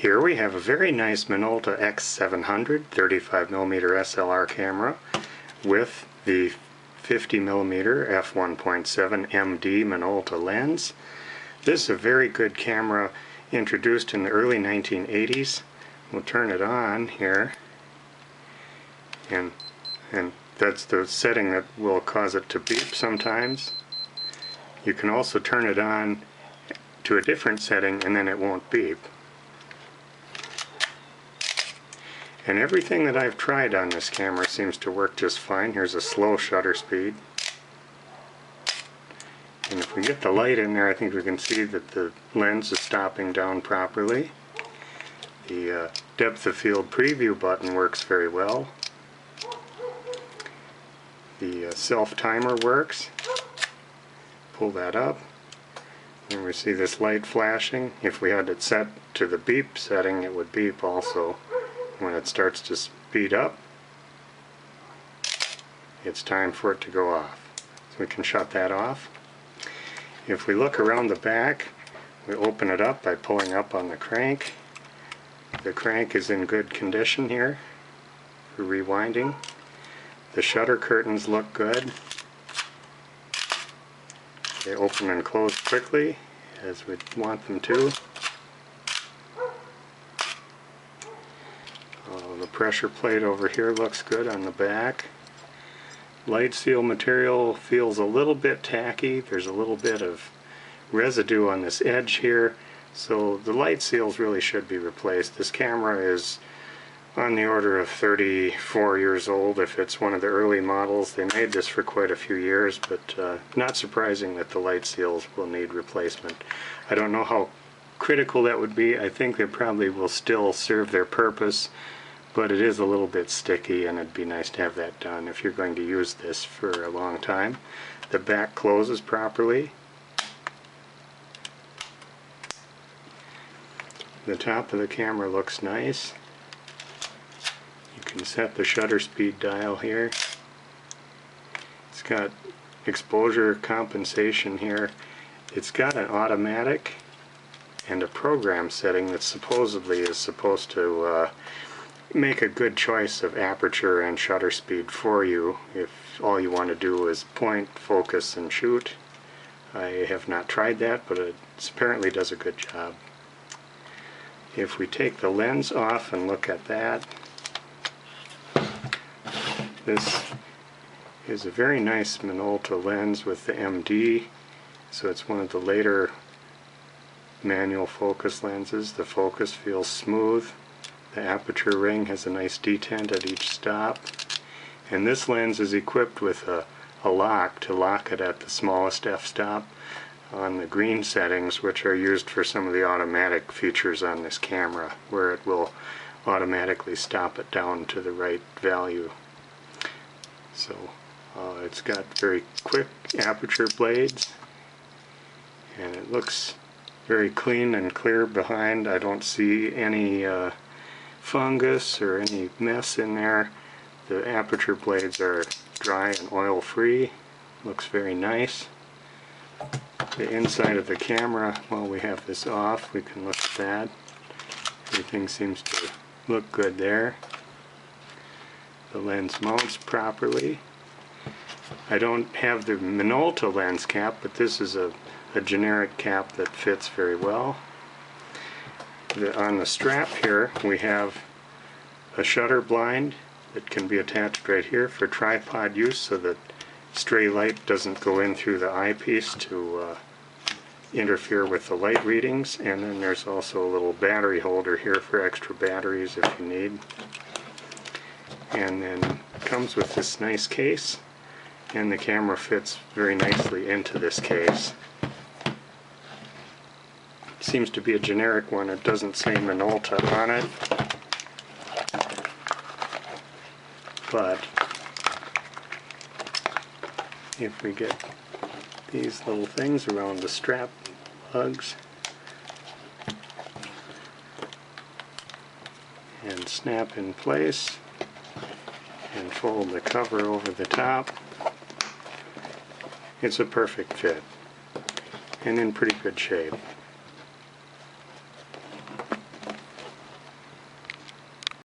Here we have a very nice Minolta X-700 35mm SLR camera with the 50mm f1.7 MD Minolta lens. This is a very good camera introduced in the early 1980s. We'll turn it on here, and that's the setting that will cause it to beep sometimes. You can also turn it on to a different setting and then it won't beep. And everything that I've tried on this camera seems to work just fine. Here's a slow shutter speed. And if we get the light in there, I think we can see that the lens is stopping down properly. The depth of field preview button works very well. The self timer works. Pull that up and we see this light flashing. If we had it set to the beep setting, it would beep also. When it starts to speed up, it's time for it to go off. So we can shut that off. If we look around the back, we open it up by pulling up on the crank. The crank is in good condition here for rewinding. The shutter curtains look good. They open and close quickly as we want them to. The pressure plate over here looks good on the back. Light seal material feels a little bit tacky. There's a little bit of residue on this edge here, so the light seals really should be replaced. This camera is on the order of 34 years old if it's one of the early models. They made this for quite a few years, but not surprising that the light seals will need replacement. I don't know how critical that would be. I think they probably will still serve their purpose, but it is a little bit sticky and it'd be nice to have that done if you're going to use this for a long time. The back closes properly. The top of the camera looks nice. You can set the shutter speed dial here. It's got exposure compensation here. It's got an automatic and a program setting that supposedly is supposed to make a good choice of aperture and shutter speed for you if all you want to do is point, focus, and shoot. I have not tried that, but it apparently does a good job. If we take the lens off and look at that, this is a very nice Minolta lens with the MD, so it's one of the later manual focus lenses. The focus feels smooth. The aperture ring has a nice detent at each stop, and this lens is equipped with a lock to lock it at the smallest f-stop on the green settings, which are used for some of the automatic features on this camera, where it will automatically stop it down to the right value. So it's got very quick aperture blades, and it looks very clean and clear behind. I don't see any fungus or any mess in there. The aperture blades are dry and oil free. Looks very nice. The inside of the camera, while we have this off, we can look at that. Everything seems to look good there. The lens mounts properly. I don't have the Minolta lens cap, but this is a generic cap that fits very well. On the strap here we have a shutter blind that can be attached right here for tripod use so that stray light doesn't go in through the eyepiece to interfere with the light readings. And then there's also a little battery holder here for extra batteries if you need. And then it comes with this nice case, and the camera fits very nicely into this case. Seems to be a generic one. It doesn't say Minolta on it, but if we get these little things around the strap lugs and snap in place and fold the cover over the top, it's a perfect fit and in pretty good shape.